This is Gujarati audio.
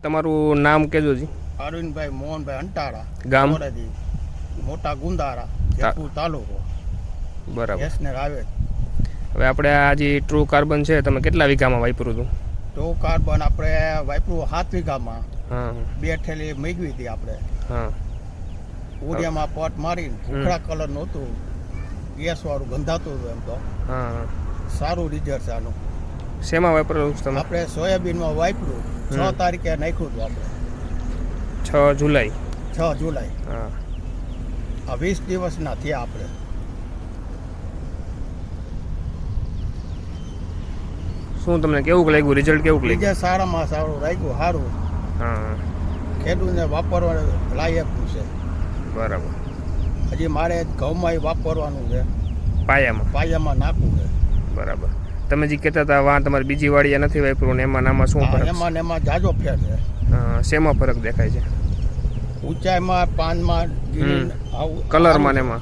તમારું નામ કહેજો જી. અરવિંદભાઈ મોહનભાઈ અંટાળા, ગામ? મોરાજી, મોટા ગુંદારા, જેતપુર તાલુકો, બરાબર. એસને આવે. હવે આપણે આ જે ટ્રુ કાર્બન છે તમે કેટલા વીઘામાં વાપર્યું હતું? તો કાર્બન આપણે વાપરું 7 વીઘામાં. હા 2 થેલી મેળવી હતી આપણે. હા ઉડિયામાં પટ મારીને ભૂખરા કલર નહોતું, ગેસવાળું ગંધાતું હતું. એમ તો હા સારું રિઝલ્ટ છે આનું. શેમાં વાપરેલું છે તમે? આપણે સોયાબીનમાં વાપર્યું 6 તારીખે નાખ્યું હતું આપણે. 6 જુલાઈ. 6 જુલાઈ. હા આ 20 દિવસના થયા આપણે. શું તમને કેવું લાગ્યું? રિઝલ્ટ કેવું લાગ્યું? બીજા સારામાં સારું રાખ્યું, સારું. હા ખેડૂતને વાપરવા લાયકનું છે. બરાબર. હજી મારે ઘઉંમાં વાપરવાનું છે, પાયામાં? પાયામાં નાખવું છે. બરાબર. તમે જે કહેતા હતા વાં તમારી બીજી વાડી નથી વાપર્યું ને એમાં નામાં શું ફરક? એમાં ને એમાં જાજો ફેર છે. શેમાં ફરક દેખાય છે? ઊંચાઈમાં, પાનમાં, કલરમાં ને એમાં?